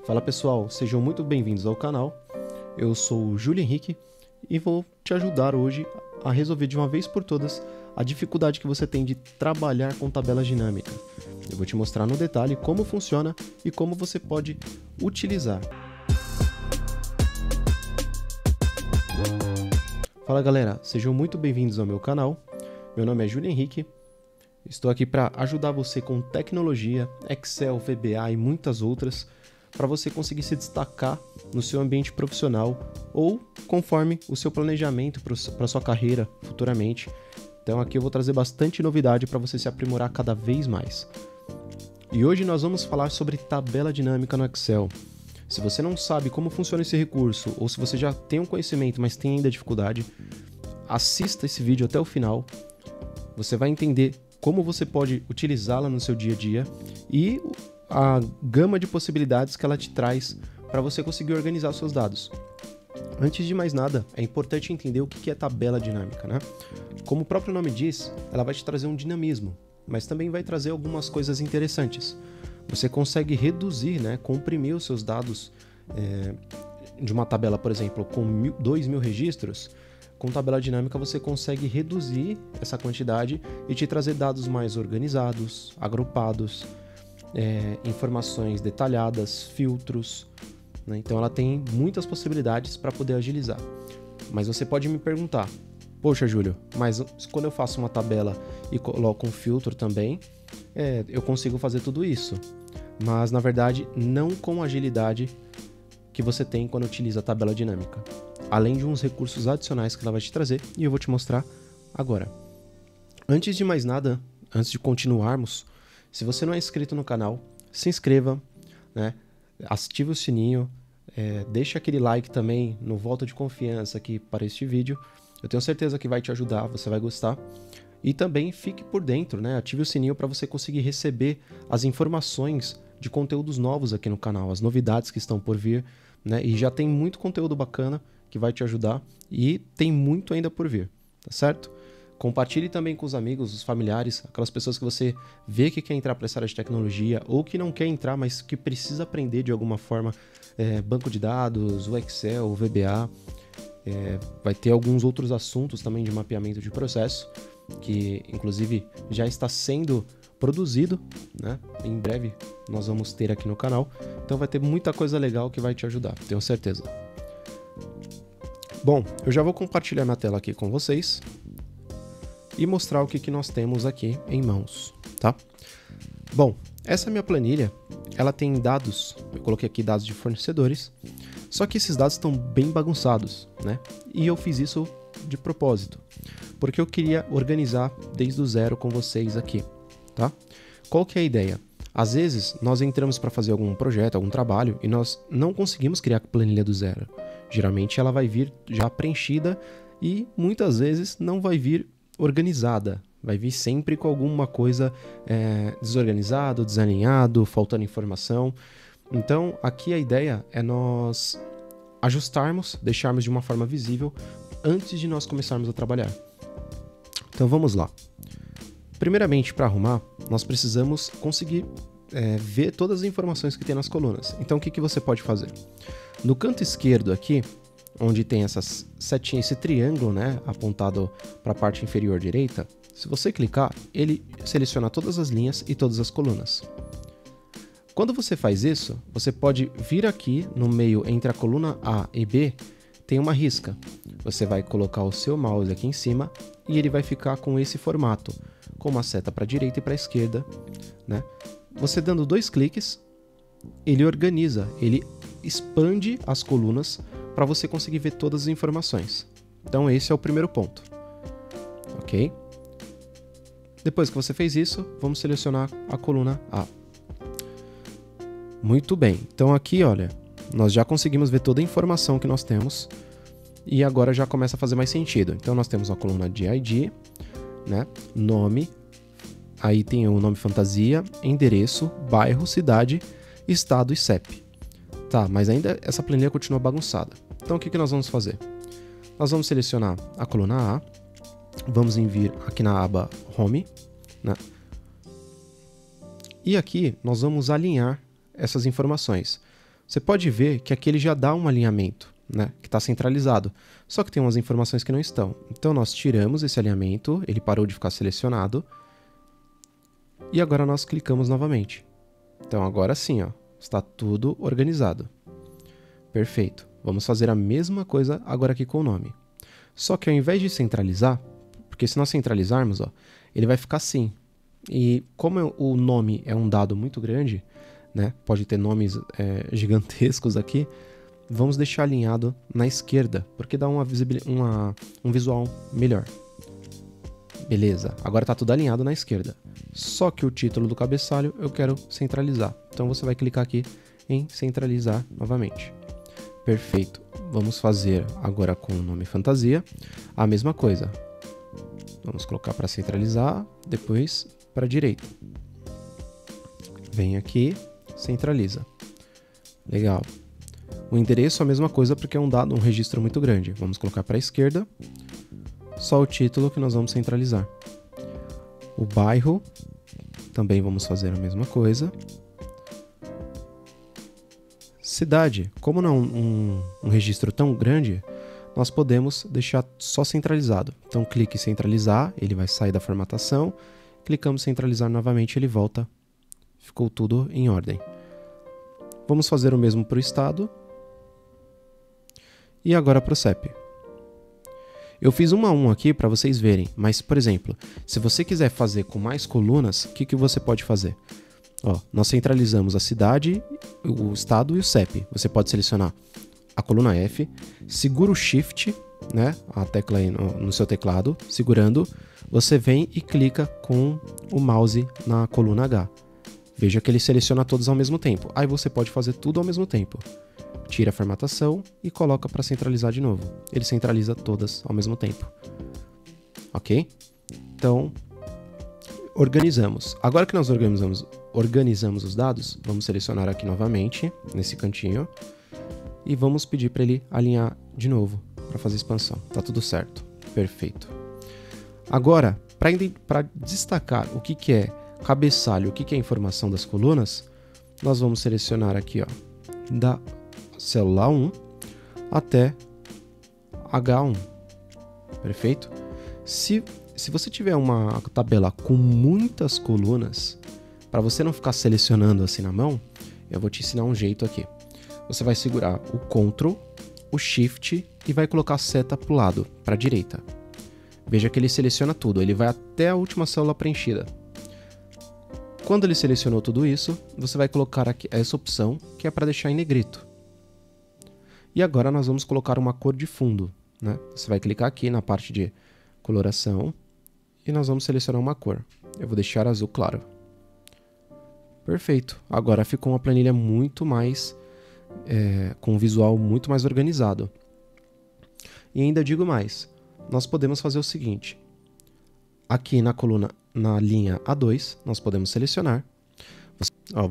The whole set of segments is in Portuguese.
Fala pessoal, sejam muito bem-vindos ao canal. Eu sou o Júlio Henrique e vou te ajudar hoje a resolver de uma vez por todas a dificuldade que você tem de trabalhar com tabela dinâmica. Eu vou te mostrar no detalhe como funciona e como você pode utilizar. Fala galera, sejam muito bem-vindos ao meu canal. Meu nome é Júlio Henrique. Estou aqui para ajudar você com tecnologia, Excel, VBA e muitas outras, para você conseguir se destacar no seu ambiente profissional ou conforme o seu planejamento para a sua carreira futuramente. Então aqui eu vou trazer bastante novidade para você se aprimorar cada vez mais. E hoje nós vamos falar sobre tabela dinâmica no Excel. Se você não sabe como funciona esse recurso, ou se você já tem um conhecimento, mas tem ainda dificuldade, assista esse vídeo até o final. Você vai entender como você pode utilizá-la no seu dia a dia e a gama de possibilidades que ela te traz para você conseguir organizar os seus dados. Antes de mais nada, é importante entender o que é tabela dinâmica, né? Como o próprio nome diz, ela vai te trazer um dinamismo, mas também vai trazer algumas coisas interessantes. Você consegue reduzir, né, comprimir os seus dados de uma tabela, por exemplo, com 2.000 registros. Com tabela dinâmica você consegue reduzir essa quantidade e te trazer dados mais organizados, agrupados, informações detalhadas, filtros, né? Então ela tem muitas possibilidades para poder agilizar. Mas você pode me perguntar, poxa Júlio, mas quando eu faço uma tabela e coloco um filtro também, eu consigo fazer tudo isso. Mas na verdade não com a agilidade que você tem quando utiliza a tabela dinâmica. Além de uns recursos adicionais que ela vai te trazer, e eu vou te mostrar agora. Antes de mais nada, antes de continuarmos, se você não é inscrito no canal, se inscreva, né? Ative o sininho, deixa aquele like também no voto de confiança aqui para este vídeo. Eu tenho certeza que vai te ajudar, você vai gostar. E também fique por dentro, né? Ative o sininho para você conseguir receber as informações de conteúdos novos aqui no canal, as novidades que estão por vir, né? E já tem muito conteúdo bacana que vai te ajudar e tem muito ainda por vir, tá certo? Compartilhe também com os amigos, os familiares, aquelas pessoas que você vê que quer entrar para essa área de tecnologia ou que não quer entrar, mas que precisa aprender de alguma forma banco de dados, o Excel, o VBA. Vai ter alguns outros assuntos também de mapeamento de processo, que inclusive já está sendo produzido, né? Em breve nós vamos ter aqui no canal, então vai ter muita coisa legal que vai te ajudar, tenho certeza. Bom, eu já vou compartilhar minha tela aqui com vocês e mostrar o que nós temos aqui em mãos, tá? Bom, essa minha planilha, ela tem dados, eu coloquei aqui dados de fornecedores, só que esses dados estão bem bagunçados, né? E eu fiz isso de propósito, porque eu queria organizar desde o zero com vocês aqui, tá? Qual que é a ideia? Às vezes, nós entramos para fazer algum projeto, algum trabalho, e nós não conseguimos criar a planilha do zero. Geralmente ela vai vir já preenchida e muitas vezes não vai vir organizada. Vai vir sempre com alguma coisa desorganizado, desalinhado, faltando informação. Então, aqui a ideia é nós ajustarmos, deixarmos de uma forma visível antes de nós começarmos a trabalhar. Então, vamos lá. Primeiramente, para arrumar, nós precisamos conseguir ver todas as informações que tem nas colunas. Então, o que você pode fazer? No canto esquerdo aqui, onde tem essas setinhas, esse triângulo, né, apontado para a parte inferior direita, se você clicar, ele seleciona todas as linhas e todas as colunas. Quando você faz isso, você pode vir aqui no meio entre a coluna A e B, tem uma risca. Você vai colocar o seu mouse aqui em cima e ele vai ficar com esse formato, com uma seta para a direita e para a esquerda, né? Você dando 2 cliques, ele organiza, ele expande as colunas para você conseguir ver todas as informações. Então esse é o primeiro ponto, ok? Depois que você fez isso, vamos selecionar a coluna A. Muito bem, então aqui, olha, nós já conseguimos ver toda a informação que nós temos e agora já começa a fazer mais sentido. Então nós temos a coluna de ID, né? Nome, aí tem o nome fantasia, endereço, bairro, cidade, estado e CEP. Tá, mas ainda essa planilha continua bagunçada. Então o que nós vamos fazer? Nós vamos selecionar a coluna A, vamos vir aqui na aba Home, né? E aqui nós vamos alinhar essas informações. você pode ver que aqui ele já dá um alinhamento, né, que está centralizado, só que tem umas informações que não estão. Então nós tiramos esse alinhamento, ele parou de ficar selecionado, e agora nós clicamos novamente. Então agora sim, ó, está tudo organizado. Perfeito. Vamos fazer a mesma coisa agora aqui com o nome. Só que ao invés de centralizar, porque se nós centralizarmos, ó, ele vai ficar assim. E como o nome é um dado muito grande, né, pode ter nomes gigantescos aqui, vamos deixar alinhado na esquerda, porque dá um visual melhor. Beleza, agora está tudo alinhado na esquerda. Só que o título do cabeçalho eu quero centralizar. Então você vai clicar aqui em centralizar novamente. Perfeito. Vamos fazer agora com o nome fantasia a mesma coisa. Vamos colocar para centralizar, depois para a direita. Vem aqui, centraliza. Legal. O endereço é a mesma coisa porque é um registro muito grande. Vamos colocar para a esquerda. Só o título que nós vamos centralizar. O bairro, também vamos fazer a mesma coisa. Cidade, como não é um registro tão grande, nós podemos deixar só centralizado. Então clique em centralizar, ele vai sair da formatação. Clicamos em centralizar novamente, ele volta. Ficou tudo em ordem. Vamos fazer o mesmo para o estado. E agora para o CEP. Eu fiz um a um aqui para vocês verem, mas, por exemplo, se você quiser fazer com mais colunas, o que você pode fazer? Ó, nós centralizamos a cidade, o estado e o CEP. Você pode selecionar a coluna F, segura o Shift, né, a tecla aí no seu teclado, segurando, você vem e clica com o mouse na coluna H. Veja que ele seleciona todos ao mesmo tempo. Aí você pode fazer tudo ao mesmo tempo. Tira a formatação e coloca para centralizar de novo. Ele centraliza todas ao mesmo tempo. Ok? Então, organizamos. Agora que nós organizamos os dados, vamos selecionar aqui novamente, nesse cantinho, e vamos pedir para ele alinhar de novo, para fazer expansão. Tá tudo certo. Perfeito. Agora, para destacar o que é cabeçalho, o que é informação das colunas, nós vamos selecionar aqui, ó, da célula 1 até H1. Perfeito? Se você tiver uma tabela com muitas colunas, para você não ficar selecionando assim na mão, eu vou te ensinar um jeito aqui. Você vai segurar o Ctrl, o Shift e vai colocar a seta para o lado, para a direita. Veja que ele seleciona tudo, ele vai até a última célula preenchida. Quando ele selecionou tudo isso, você vai colocar aqui essa opção, que é para deixar em negrito. E agora nós vamos colocar uma cor de fundo, né? Você vai clicar aqui na parte de coloração e nós vamos selecionar uma cor. Eu vou deixar azul claro. Perfeito. Agora ficou uma planilha muito mais, com um visual muito mais organizado. E ainda digo mais, nós podemos fazer o seguinte. Aqui na coluna, na linha A2, nós podemos selecionar.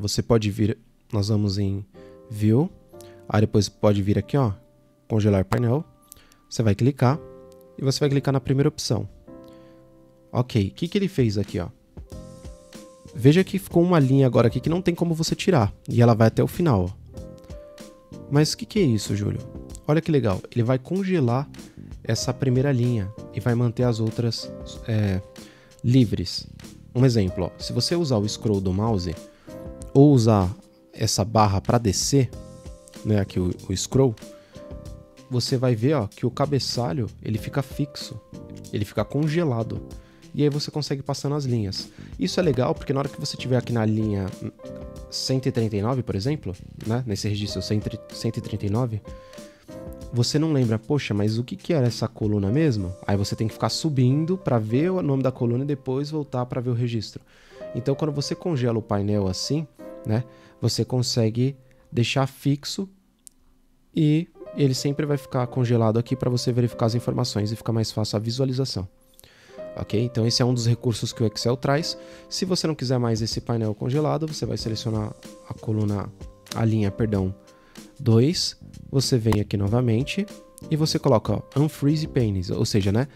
Você pode vir, nós vamos em View. Aí depois pode vir aqui, ó, congelar painel. Você vai clicar e você vai clicar na primeira opção. Ok, o que ele fez aqui, ó? Veja que ficou uma linha agora aqui que não tem como você tirar. E ela vai até o final, ó. Mas o que é isso, Júlio? Olha que legal, ele vai congelar essa primeira linha e vai manter as outras livres. Um exemplo, ó, se você usar o scroll do mouse ou usar essa barra para descer, né, aqui o scroll, você vai ver, ó, que o cabeçalho ele fica fixo, ele fica congelado, e aí você consegue passar nas linhas. Isso é legal porque na hora que você estiver aqui na linha 139, por exemplo, né, nesse registro 139, você não lembra, poxa, mas o que era essa coluna mesmo? Aí você tem que ficar subindo para ver o nome da coluna e depois voltar para ver o registro. Então quando você congela o painel assim, né, você consegue deixar fixo e ele sempre vai ficar congelado aqui para você verificar as informações e ficar mais fácil a visualização. Ok? Então esse é um dos recursos que o Excel traz. Se você não quiser mais esse painel congelado, você vai selecionar a linha 2, você vem aqui novamente e você coloca, ó, Unfreeze Panes, ou seja, né,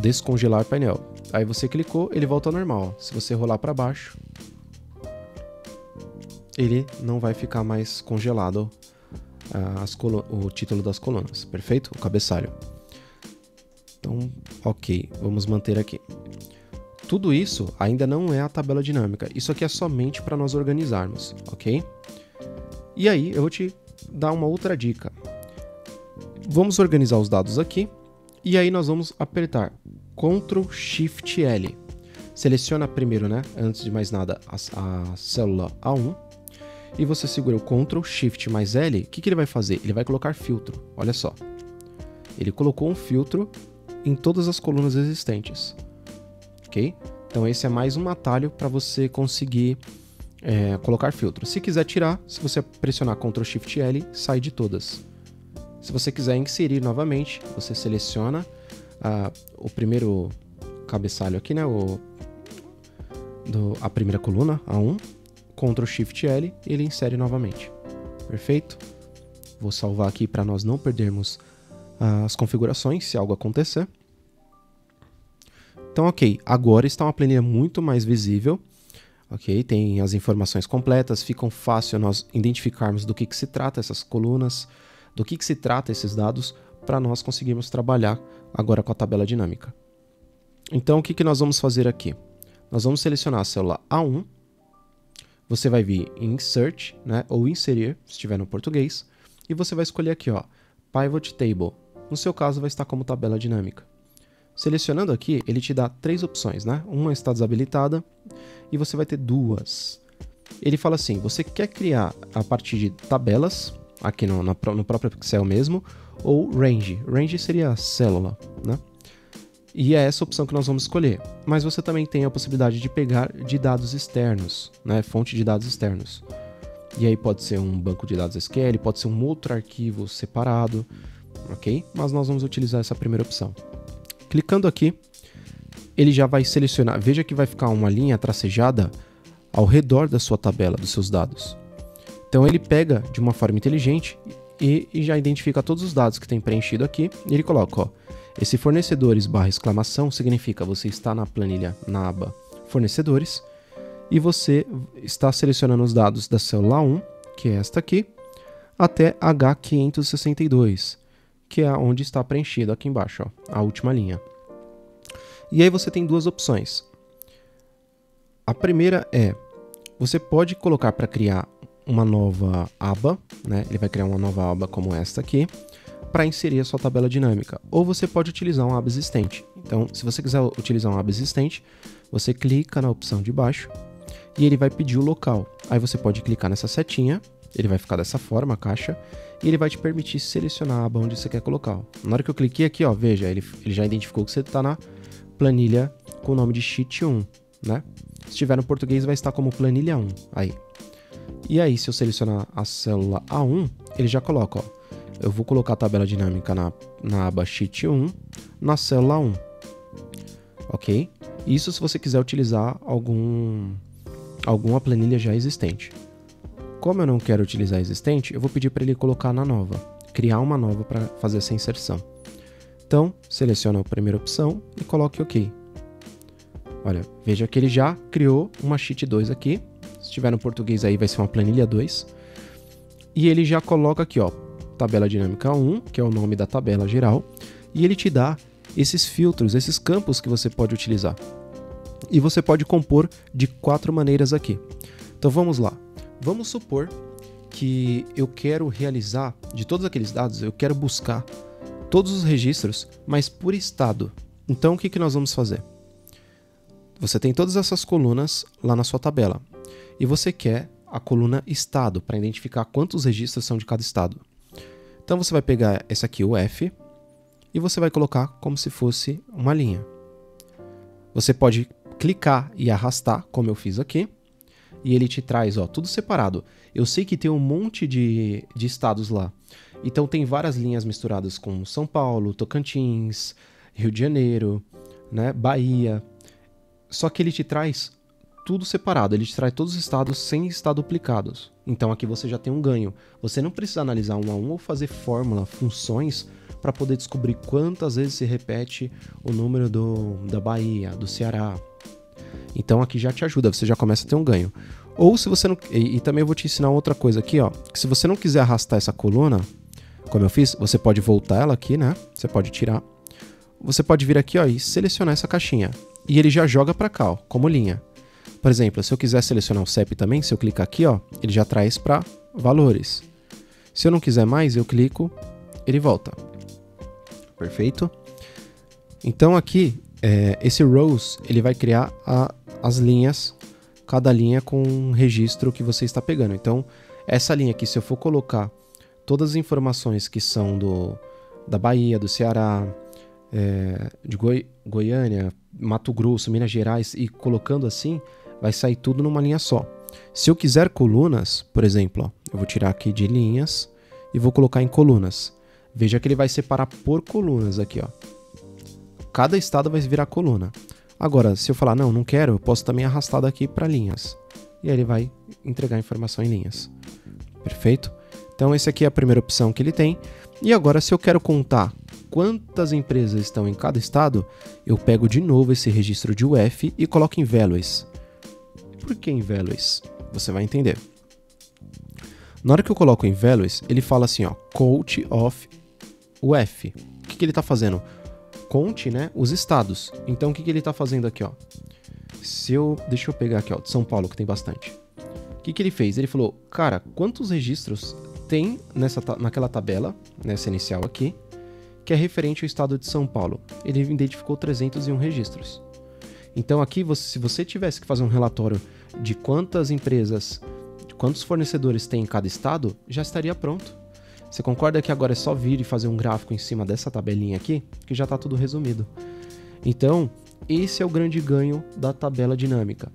descongelar painel. Aí você clicou, ele volta ao normal. Ó. Se você rolar para baixo, ele não vai ficar mais congelado o título das colunas, perfeito? O cabeçalho. Então, ok, vamos manter aqui. Tudo isso ainda não é a tabela dinâmica, isso aqui é somente para nós organizarmos, ok? E aí eu vou te dar uma outra dica. Vamos organizar os dados aqui, e aí nós vamos apertar Ctrl Shift L. Seleciona primeiro, né, antes de mais nada, a célula A1, e você segura o Ctrl Shift mais L, o que ele vai fazer? Ele vai colocar filtro, olha só. Ele colocou um filtro em todas as colunas existentes. Ok? Então esse é mais um atalho para você conseguir colocar filtro. Se quiser tirar, se você pressionar Ctrl Shift L, sai de todas. Se você quiser inserir novamente, você seleciona o primeiro cabeçalho aqui, né? A primeira coluna, A1, Ctrl Shift L, e ele insere novamente. Perfeito? Vou salvar aqui para nós não perdermos as configurações se algo acontecer. Então, ok, agora está uma planilha muito mais visível, ok? Tem as informações completas, ficam fácil nós identificarmos do que se trata essas colunas, do que se trata esses dados, para nós conseguirmos trabalhar agora com a tabela dinâmica. Então, o que nós vamos fazer aqui? Nós vamos selecionar a célula A1, você vai vir em Insert, né, ou Inserir, se estiver no português, e você vai escolher aqui, ó, Pivot Table. No seu caso, vai estar como tabela dinâmica. Selecionando aqui, ele te dá 3 opções, né? Uma está desabilitada e você vai ter 2. Ele fala assim, você quer criar a partir de tabelas, aqui no próprio Excel mesmo, ou Range. Range seria a célula, né? E é essa opção que nós vamos escolher. Mas você também tem a possibilidade de pegar de dados externos, né? Fonte de dados externos. E aí pode ser um banco de dados SQL, pode ser um outro arquivo separado, ok? Mas nós vamos utilizar essa primeira opção. Clicando aqui, ele já vai selecionar, veja que vai ficar uma linha tracejada ao redor da sua tabela, dos seus dados. Então ele pega de uma forma inteligente e já identifica todos os dados que tem preenchido aqui, e ele coloca, ó, esse fornecedores / significa você está na planilha na aba fornecedores, e você está selecionando os dados da célula 1, que é esta aqui, até H562. Que é onde está preenchido aqui embaixo, ó, a última linha. E aí você tem 2 opções. A primeira é, você pode colocar para criar uma nova aba, né? Ele vai criar uma nova aba como esta aqui, para inserir a sua tabela dinâmica. Ou você pode utilizar uma aba existente. Então, se você quiser utilizar uma aba existente, você clica na opção de baixo e ele vai pedir o local. Aí você pode clicar nessa setinha, ele vai ficar dessa forma, a caixa, e ele vai te permitir selecionar a aba onde você quer colocar. Ó. Na hora que eu cliquei aqui, ó, veja, ele já identificou que você está na planilha com o nome de Sheet 1, né? Se estiver no português, vai estar como planilha 1, aí. E aí, se eu selecionar a célula A1, ele já coloca, ó, eu vou colocar a tabela dinâmica na aba Sheet 1, na célula 1, ok? Isso se você quiser utilizar alguma planilha já existente. Como eu não quero utilizar a existente, eu vou pedir para ele colocar na nova, criar uma nova para fazer essa inserção. Então, seleciona a primeira opção e coloque OK. Olha, veja que ele já criou uma Sheet 2 aqui. Se estiver no português aí vai ser uma planilha 2. E ele já coloca aqui, ó, tabela dinâmica 1, que é o nome da tabela geral. E ele te dá esses filtros, esses campos que você pode utilizar. E você pode compor de 4 maneiras aqui. Então vamos lá. Vamos supor que eu quero realizar, de todos aqueles dados, eu quero buscar todos os registros, mas por estado. Então o que nós vamos fazer? Você tem todas essas colunas lá na sua tabela e você quer a coluna estado para identificar quantos registros são de cada estado. Então você vai pegar essa aqui, o F, e você vai colocar como se fosse uma linha. Você pode clicar e arrastar, como eu fiz aqui, e ele te traz, ó, tudo separado. Eu sei que tem um monte de estados lá. Então tem várias linhas misturadas com São Paulo, Tocantins, Rio de Janeiro, né, Bahia. Só que ele te traz tudo separado, ele te traz todos os estados sem estar duplicados. Então aqui você já tem um ganho. Você não precisa analisar um a um ou fazer fórmula, funções, para poder descobrir quantas vezes se repete o número da Bahia, do Ceará. Então aqui já te ajuda, você já começa a ter um ganho. Ou se você não... E também eu vou te ensinar outra coisa aqui, ó. Que se você não quiser arrastar essa coluna, como eu fiz, você pode voltar ela aqui, né? Você pode tirar. Você pode vir aqui, ó, e selecionar essa caixinha. E ele já joga para cá, ó, como linha. Por exemplo, se eu quiser selecionar o CEP também, se eu clicar aqui, ó, ele já traz para valores. Se eu não quiser mais, eu clico, ele volta. Perfeito? Então aqui, esse rows, ele vai criar as linhas, cada linha com um registro que você está pegando. Então, essa linha aqui, se eu for colocar todas as informações que são da Bahia, do Ceará, de Goiânia, Mato Grosso, Minas Gerais, e colocando assim, vai sair tudo numa linha só. Se eu quiser colunas, por exemplo, ó, eu vou tirar aqui de linhas e vou colocar em colunas. Veja que ele vai separar por colunas aqui, ó. Cada estado vai virar coluna. Agora, se eu falar, não quero, eu posso também arrastar daqui para linhas. E aí ele vai entregar a informação em linhas. Perfeito? Então, essa aqui é a primeira opção que ele tem. E agora, se eu quero contar quantas empresas estão em cada estado, eu pego de novo esse registro de UF e coloco em values. Por que em values? Você vai entender. Na hora que eu coloco em values, ele fala assim, ó, count of UF. O que ele está fazendo? Conte, né, os estados. Então, o que ele está fazendo aqui, ó? Deixa eu pegar aqui, ó, de São Paulo, que tem bastante. O que ele fez? Ele falou, cara, quantos registros tem naquela tabela, nessa inicial aqui, que é referente ao estado de São Paulo? Ele identificou 301 registros. Então, aqui, se você tivesse que fazer um relatório de quantas empresas, de quantos fornecedores tem em cada estado, já estaria pronto. Você concorda que agora é só vir e fazer um gráfico em cima dessa tabelinha aqui, que já está tudo resumido? Então, esse é o grande ganho da tabela dinâmica.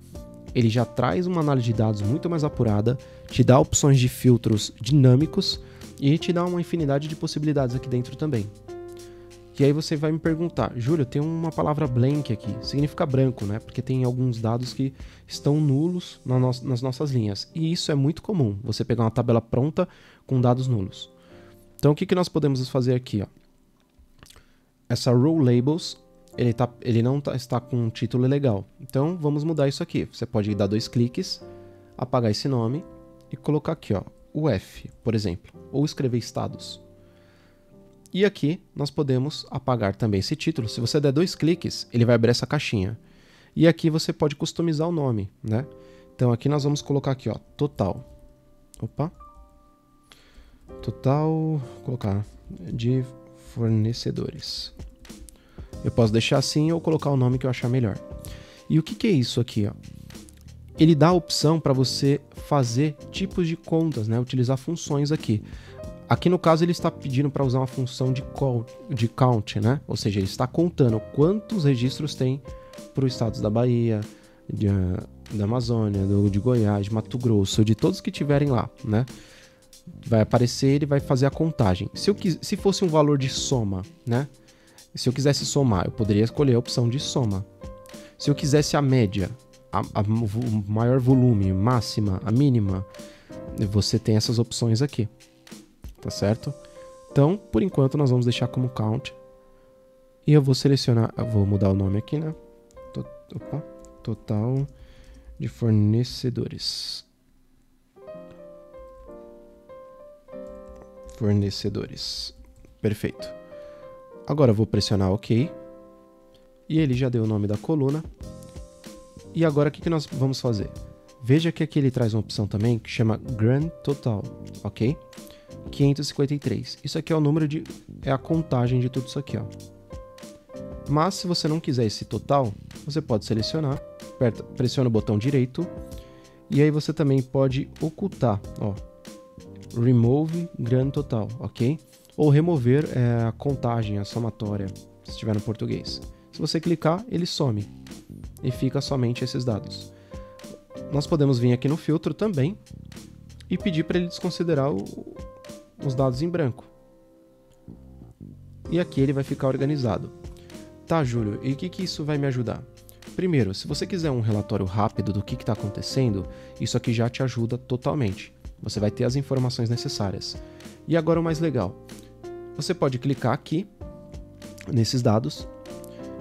Ele já traz uma análise de dados muito mais apurada, te dá opções de filtros dinâmicos e te dá uma infinidade de possibilidades aqui dentro também. E aí você vai me perguntar, Júlio, tem uma palavra blank aqui, significa branco, né? Porque tem alguns dados que estão nulos nas nossas linhas. E isso é muito comum, você pegar uma tabela pronta com dados nulos. Então, o que nós podemos fazer aqui? Ó? Essa row labels, ele não está com um título legal. Então, vamos mudar isso aqui. Você pode dar 2 cliques, apagar esse nome e colocar aqui, ó, UF, por exemplo, ou escrever estados. E aqui nós podemos apagar também esse título. Se você der 2 cliques, ele vai abrir essa caixinha. E aqui você pode customizar o nome, né? Então, aqui nós vamos colocar aqui, ó, total. Opa. Total, vou colocar de fornecedores. Eu posso deixar assim ou colocar o nome que eu achar melhor. E o que é isso aqui? Ó? Ele dá a opção para você fazer tipos de contas, né? Utilizar funções aqui. Aqui no caso ele está pedindo para usar uma função de count, né? Ou seja, ele está contando quantos registros tem para os estados da Bahia, da Amazônia, de Goiás, de Mato Grosso, de todos que tiverem lá, né? Vai aparecer, ele vai fazer a contagem. Se fosse um valor de soma, né? Se eu quisesse somar, eu poderia escolher a opção de soma. Se eu quisesse a média, o maior volume, máxima, a mínima, você tem essas opções aqui. Tá certo? Então, por enquanto, nós vamos deixar como count. E eu vou selecionar, eu vou mudar o nome aqui, né? Total de fornecedores. Perfeito. Agora eu vou pressionar OK. E ele já deu o nome da coluna. E agora o que nós vamos fazer? Veja que aqui ele traz uma opção também que chama Grand Total, ok? 553. Isso aqui é o número é a contagem de tudo isso aqui, ó. Mas se você não quiser esse total, você pode selecionar, pressiona o botão direito e aí você também pode ocultar, ó. Remove Grand Total, ok? Ou remover a contagem, a somatória, se estiver no português. Se você clicar, ele some e fica somente esses dados. Nós podemos vir aqui no filtro também e pedir para ele desconsiderar os dados em branco. E aqui ele vai ficar organizado. Tá, Júlio, e o que isso vai me ajudar? Primeiro, se você quiser um relatório rápido do que está acontecendo, isso aqui já te ajuda totalmente. Você vai ter as informações necessárias. E agora o mais legal. Você pode clicar aqui, nesses dados,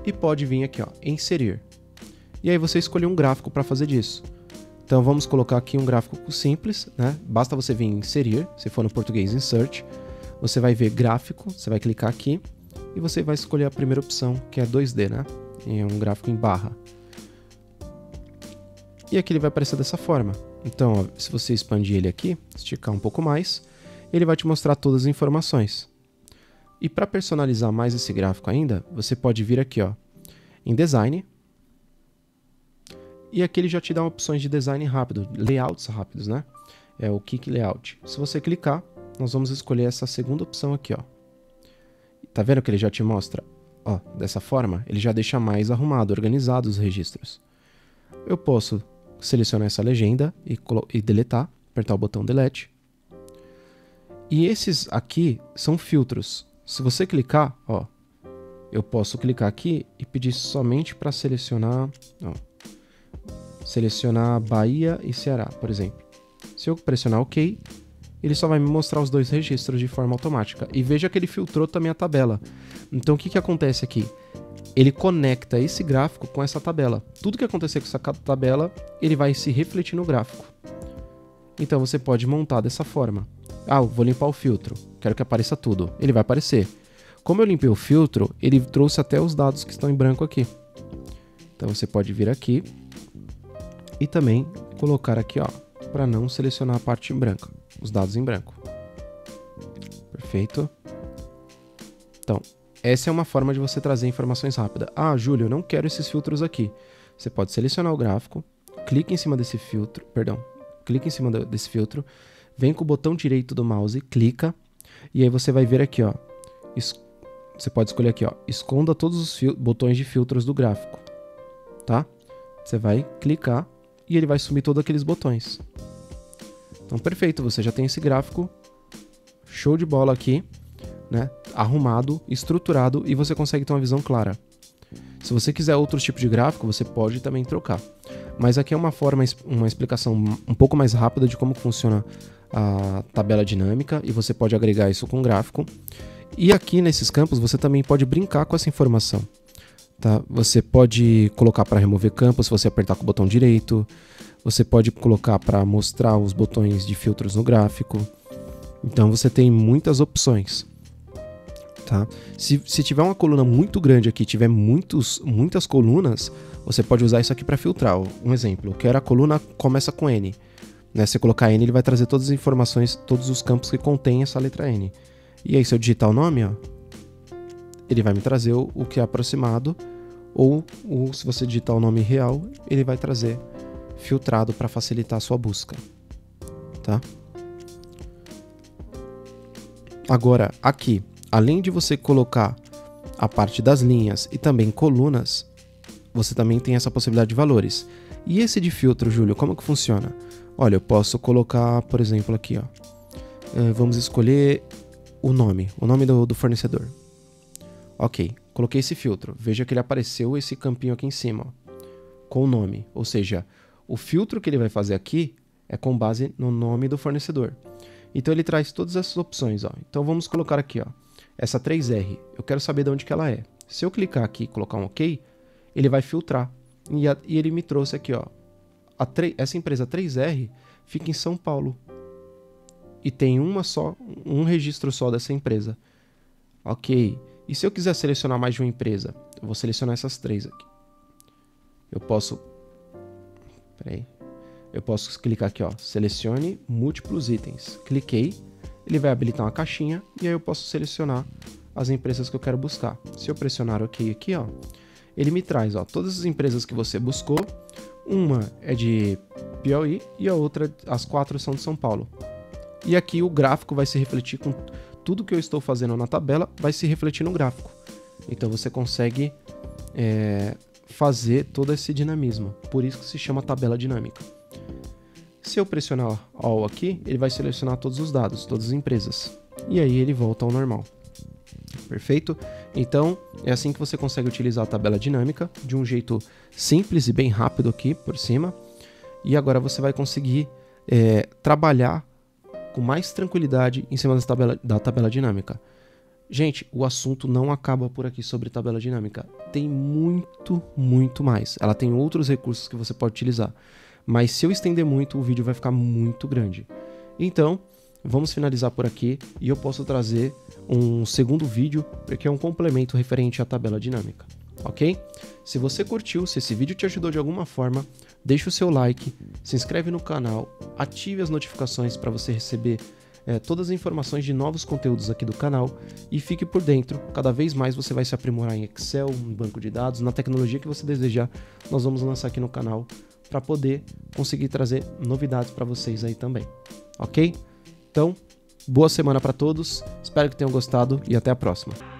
e pode vir aqui, ó, inserir. E aí você escolhe um gráfico para fazer disso. Então vamos colocar aqui um gráfico simples, né? Basta você vir em inserir, se for no português insert, você vai ver gráfico, você vai clicar aqui e você vai escolher a primeira opção, que é 2D, né? É um gráfico em barra. E aqui ele vai aparecer dessa forma. Então, ó, se você expandir ele aqui, esticar um pouco mais, ele vai te mostrar todas as informações. E para personalizar mais esse gráfico ainda, você pode vir aqui, ó, em Design. E aqui ele já te dá opções de design rápido, layouts rápidos, né? É o Quick Layout. Se você clicar, nós vamos escolher essa segunda opção aqui, ó. Tá vendo que ele já te mostra? Ó, dessa forma, ele já deixa mais arrumado, organizado os registros. Eu posso selecionar essa legenda e deletar, apertar o botão Delete. E esses aqui são filtros. Se você clicar, ó, eu posso clicar aqui e pedir somente para selecionar, ó, selecionar Bahia e Ceará, por exemplo. Se eu pressionar OK, ele só vai me mostrar os dois registros de forma automática. E veja que ele filtrou também a tabela. Então o que acontece aqui? Ele conecta esse gráfico com essa tabela. Tudo que acontecer com essa tabela, ele vai se refletir no gráfico. Então você pode montar dessa forma. Ah, eu vou limpar o filtro. Quero que apareça tudo. Ele vai aparecer. Como eu limpei o filtro, ele trouxe até os dados que estão em branco aqui. Então você pode vir aqui e também colocar aqui, ó, para não selecionar a parte em branco, os dados em branco. Perfeito. Então, essa é uma forma de você trazer informações rápidas. Ah, Júlio, eu não quero esses filtros aqui. Você pode selecionar o gráfico, clica em cima desse filtro, clica em cima desse filtro, vem com o botão direito do mouse, clica, e aí você vai ver aqui, ó, você pode escolher aqui, ó, esconda todos os botões de filtros do gráfico, tá? Você vai clicar e ele vai sumir todos aqueles botões. Então, perfeito, você já tem esse gráfico show de bola aqui, né? Arrumado, estruturado, e você consegue ter uma visão clara. Se você quiser outros tipos de gráfico, você pode também trocar. Mas aqui é uma explicação um pouco mais rápida de como funciona a tabela dinâmica, e você pode agregar isso com gráfico. E aqui nesses campos você também pode brincar com essa informação. Tá? Você pode colocar para remover campos se você apertar com o botão direito. Você pode colocar para mostrar os botões de filtros no gráfico. Então você tem muitas opções. Tá? Se tiver uma coluna muito grande aqui, tiver muitas colunas, você pode usar isso aqui para filtrar. Um exemplo, eu quero a coluna começa com N. Né? Se você colocar N, ele vai trazer todas as informações, todos os campos que contém essa letra N. E aí, se eu digitar o nome, ó, ele vai me trazer o que é aproximado, ou se você digitar o nome real, ele vai trazer filtrado para facilitar a sua busca. Tá? Agora, aqui, além de você colocar a parte das linhas e também colunas, você também tem essa possibilidade de valores. E esse de filtro, Júlio, como que funciona? Olha, eu posso colocar, por exemplo, aqui, ó, vamos escolher o nome do fornecedor. Ok, coloquei esse filtro. Veja que ele apareceu esse campinho aqui em cima, ó, com o nome. Ou seja, o filtro que ele vai fazer aqui é com base no nome do fornecedor. Então ele traz todas essas opções, ó. Então vamos colocar aqui, ó, essa 3R. Eu quero saber de onde que ela é. Se eu clicar aqui e colocar um OK, ele vai filtrar. E ele me trouxe aqui, ó, essa empresa 3R fica em São Paulo. E tem um registro só dessa empresa. Ok. E se eu quiser selecionar mais de uma empresa? Eu vou selecionar essas três aqui. Eu posso clicar aqui, ó, selecione múltiplos itens. Cliquei, ele vai habilitar uma caixinha e aí eu posso selecionar as empresas que eu quero buscar. Se eu pressionar OK aqui, ó, ele me traz, ó, todas as empresas que você buscou. Uma é de Piauí e a outra, as 4 são de São Paulo. E aqui o gráfico vai se refletir com tudo que eu estou fazendo na tabela, vai se refletir no gráfico. Então você consegue fazer todo esse dinamismo. Por isso que se chama tabela dinâmica. Se eu pressionar All aqui, ele vai selecionar todos os dados, todas as empresas. E aí ele volta ao normal. Perfeito? Então, é assim que você consegue utilizar a tabela dinâmica, de um jeito simples e bem rápido aqui por cima. E agora você vai conseguir trabalhar com mais tranquilidade em cima da tabela dinâmica. Gente, o assunto não acaba por aqui sobre tabela dinâmica. Tem muito, muito mais. Ela tem outros recursos que você pode utilizar. mas se eu estender muito, o vídeo vai ficar muito grande. Então, vamos finalizar por aqui e eu posso trazer um segundo vídeo, porque é um complemento referente à tabela dinâmica, ok? Se você curtiu, se esse vídeo te ajudou de alguma forma, deixa o seu like, se inscreve no canal, ative as notificações para você receber todas as informações de novos conteúdos aqui do canal e fique por dentro. Cada vez mais você vai se aprimorar em Excel, em banco de dados, na tecnologia que você desejar, nós vamos lançar aqui no canal para poder conseguir trazer novidades para vocês aí também, ok? Então, boa semana para todos, espero que tenham gostado e até a próxima.